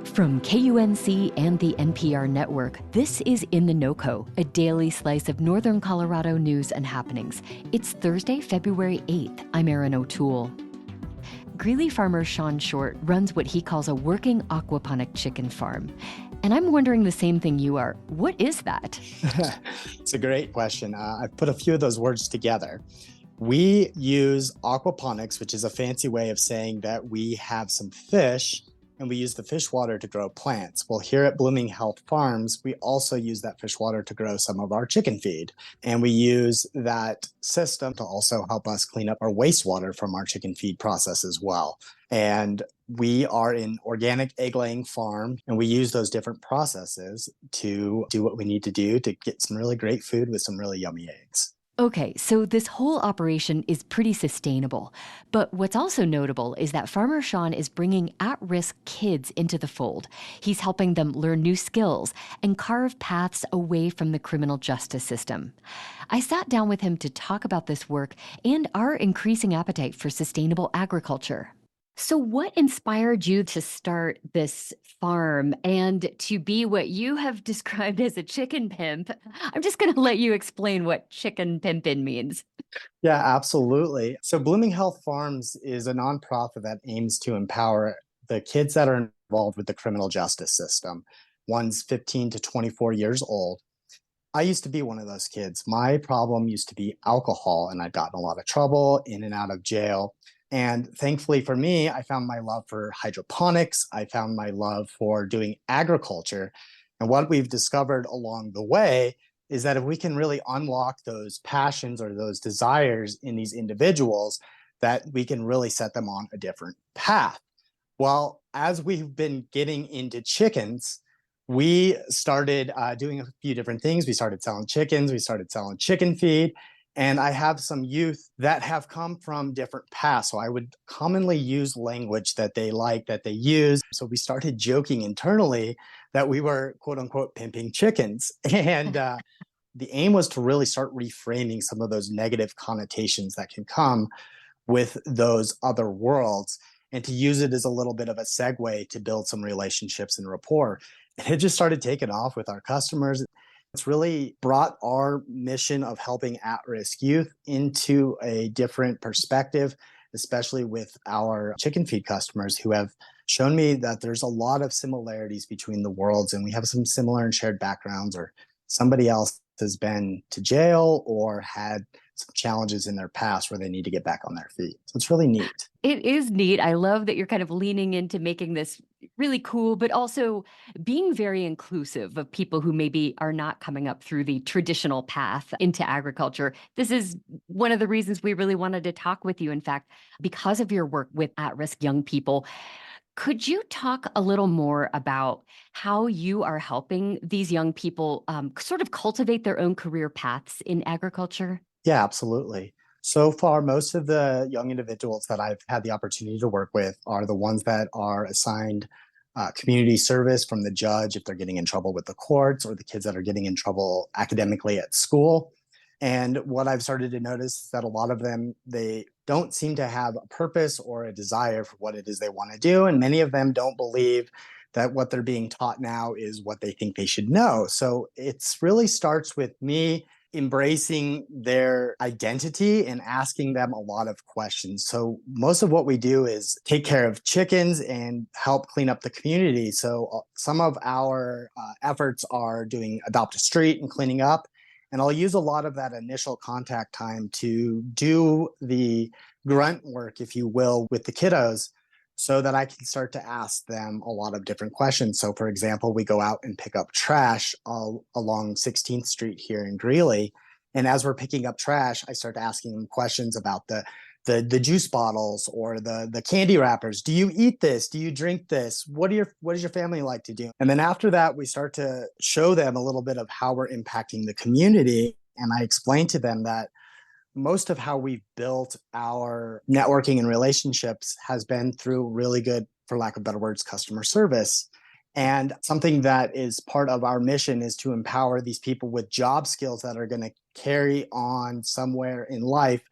From KUNC and the NPR network, this is In the NOCO, a daily slice of Northern Colorado news and happenings. It's Thursday, February 8th. I'm Erin O'Toole. Greeley farmer Sean Short runs what he calls a working aquaponic chicken farm. And I'm wondering the same thing you are. What is that? It's a great question. I've put a few of those words together. We use aquaponics, which is a fancy way of saying that we have some fish and we use the fish water to grow plants. Well, here at Blooming Health Farms, we also use that fish water to grow some of our chicken feed. And we use that system to also help us clean up our wastewater from our chicken feed process as well. And we are an organic egg-laying farm, and we use those different processes to do what we need to do to get some really great food with some really yummy eggs. Okay, so this whole operation is pretty sustainable. But what's also notable is that Farmer Sean is bringing at-risk kids into the fold. He's helping them learn new skills and carve paths away from the criminal justice system. I sat down with him to talk about this work and our increasing appetite for sustainable agriculture. So what inspired you to start this farm and to be what you have described as a chicken pimp? I'm just going to let you explain what chicken pimpin' means. Yeah, absolutely. So Blooming Health Farms is a nonprofit that aims to empower the kids that are involved with the criminal justice system. One's 15 to 24 years old. I used to be one of those kids. My problem used to be alcohol, and I'd gotten a lot of trouble in and out of jail. And thankfully for me, I found my love for hydroponics. I found my love for doing agriculture. And what we've discovered along the way is that if we can really unlock those passions or those desires in these individuals, that we can really set them on a different path. Well, as we've been getting into chickens, we started doing a few different things. We started selling chickens, we started selling chicken feed. And I have some youth that have come from different paths. So I would commonly use language that they like, that they use. So we started joking internally that we were, quote unquote, pimping chickens. And the aim was to really start reframing some of those negative connotations that can come with those other worlds and to use it as a little bit of a segue to build some relationships and rapport. And it just started taking off with our customers. It's really brought our mission of helping at-risk youth into a different perspective, especially with our chicken feed customers who have shown me that there's a lot of similarities between the worlds and we have some similar and shared backgrounds, or somebody else has been to jail or had some challenges in their past where they need to get back on their feet. So it's really neat. It is neat. I love that you're kind of leaning into making this really cool, but also being very inclusive of people who maybe are not coming up through the traditional path into agriculture. This is one of the reasons we really wanted to talk with you, in fact, because of your work with at-risk young people. Could you talk a little more about how you are helping these young people sort of cultivate their own career paths in agriculture? Yeah, absolutely. So far, most of the young individuals that I've had the opportunity to work with are the ones that are assigned community service from the judge if they're getting in trouble with the courts, or the kids that are getting in trouble academically at school. And what I've started to notice is that a lot of them, they don't seem to have a purpose or a desire for what it is they want to do. And many of them don't believe that what they're being taught now is what they think they should know. So it's really starts with me embracing their identity and asking them a lot of questions. So most of what we do is take care of chickens and help clean up the community. So some of our efforts are doing adopt a street and cleaning up. And I'll use a lot of that initial contact time to do the grunt work, if you will, with the kiddos, so that I can start to ask them a lot of different questions. So for example, we go out and pick up trash along 16th Street here in Greeley. And as we're picking up trash, I start asking them questions about the juice bottles or the candy wrappers. Do you eat this? Do you drink this? What does your family like to do? And then after that, we start to show them a little bit of how we're impacting the community. And I explain to them that most of how we've built our networking and relationships has been through really good, for lack of better words, customer service. And something that is part of our mission is to empower these people with job skills that are going to carry on somewhere in life,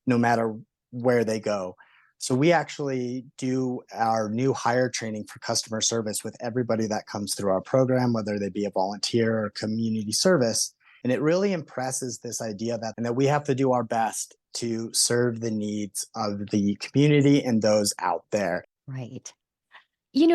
no matter where they go. So we actually do our new hire training for customer service with everybody that comes through our program, whether they be a volunteer or community service. And it really impresses this idea that we have to do our best to serve the needs of the community and those out there. Right.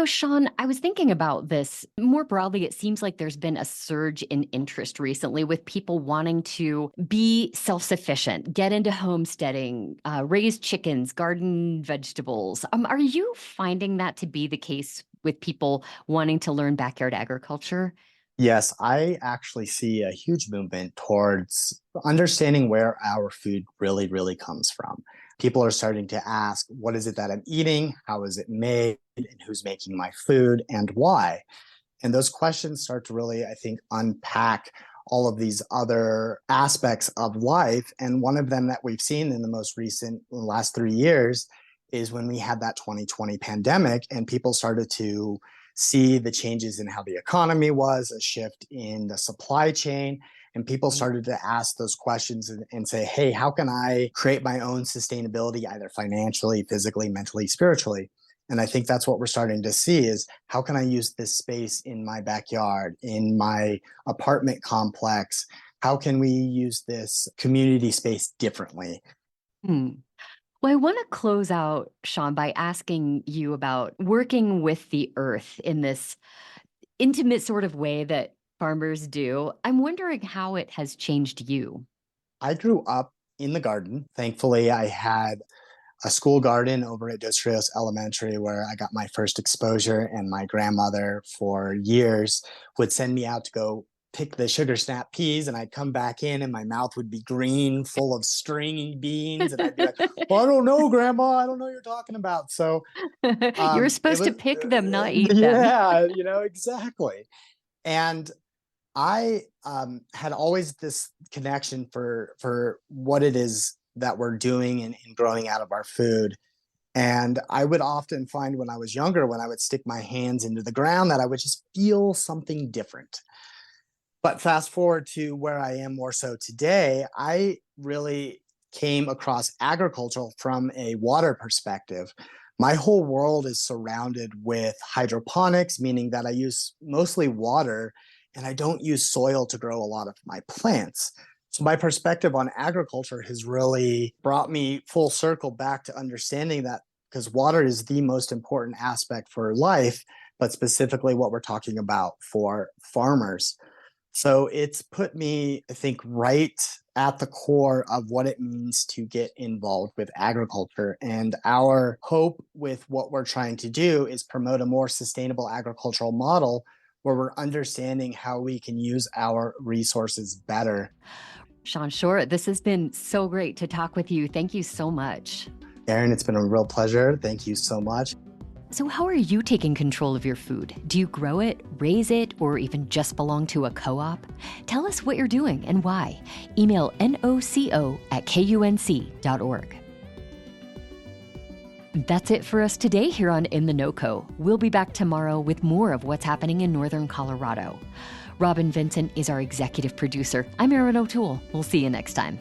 Sean, I was thinking about this more broadly. It seems like there's been a surge in interest recently with people wanting to be self sufficient, get into homesteading, raise chickens, garden vegetables. Are you finding that to be the case with people wanting to learn backyard agriculture? Yes, I actually see a huge movement towards understanding where our food really, really comes from. People are starting to ask, what is it that I'm eating? How is it made? And who's making my food and why? And those questions start to really, I think, unpack all of these other aspects of life. And one of them that we've seen in the most recent last 3 years is when we had that 2020 pandemic and people started to see the changes in how the economy was, a shift in the supply chain. And people Right. started to ask those questions and say, hey, how can I create my own sustainability, either financially, physically, mentally, spiritually? And I think that's what we're starting to see is how can I use this space in my backyard, in my apartment complex? How can we use this community space differently? Hmm. Well, I want to close out, Sean, by asking you about working with the earth in this intimate sort of way that farmers do. I'm wondering how it has changed you. I grew up in the garden. Thankfully, I had a school garden over at Dos Rios Elementary where I got my first exposure, and my grandmother for years would send me out to go pick the sugar snap peas, and I'd come back in and my mouth would be green, full of stringy beans, and I'd be like, well, I don't know, Grandma, I don't know what you're talking about. So You were it supposed to was, pick them, not eat them. yeah, exactly. And I had always this connection for what it is that we're doing and growing out of our food. And I would often find when I was younger, when I would stick my hands into the ground, that I would just feel something different. But fast forward to where I am more so today, I really came across agriculture from a water perspective. My whole world is surrounded with hydroponics, meaning that I use mostly water and I don't use soil to grow a lot of my plants. So, my perspective on agriculture has really brought me full circle back to understanding that because water is the most important aspect for life, but specifically what we're talking about for farmers. So it's put me, I think, right at the core of what it means to get involved with agriculture. And our hope with what we're trying to do is promote a more sustainable agricultural model where we're understanding how we can use our resources better. Sean, sure. This has been so great to talk with you. Thank you so much. Erin, it's been a real pleasure. Thank you so much. So, how are you taking control of your food? Do you grow it, raise it, or even just belong to a co op? Tell us what you're doing and why. Email noco@kunc.org. That's it for us today here on In the NOCO. We'll be back tomorrow with more of what's happening in northern Colorado. Robin Vincent is our executive producer. I'm Erin O'Toole. We'll see you next time.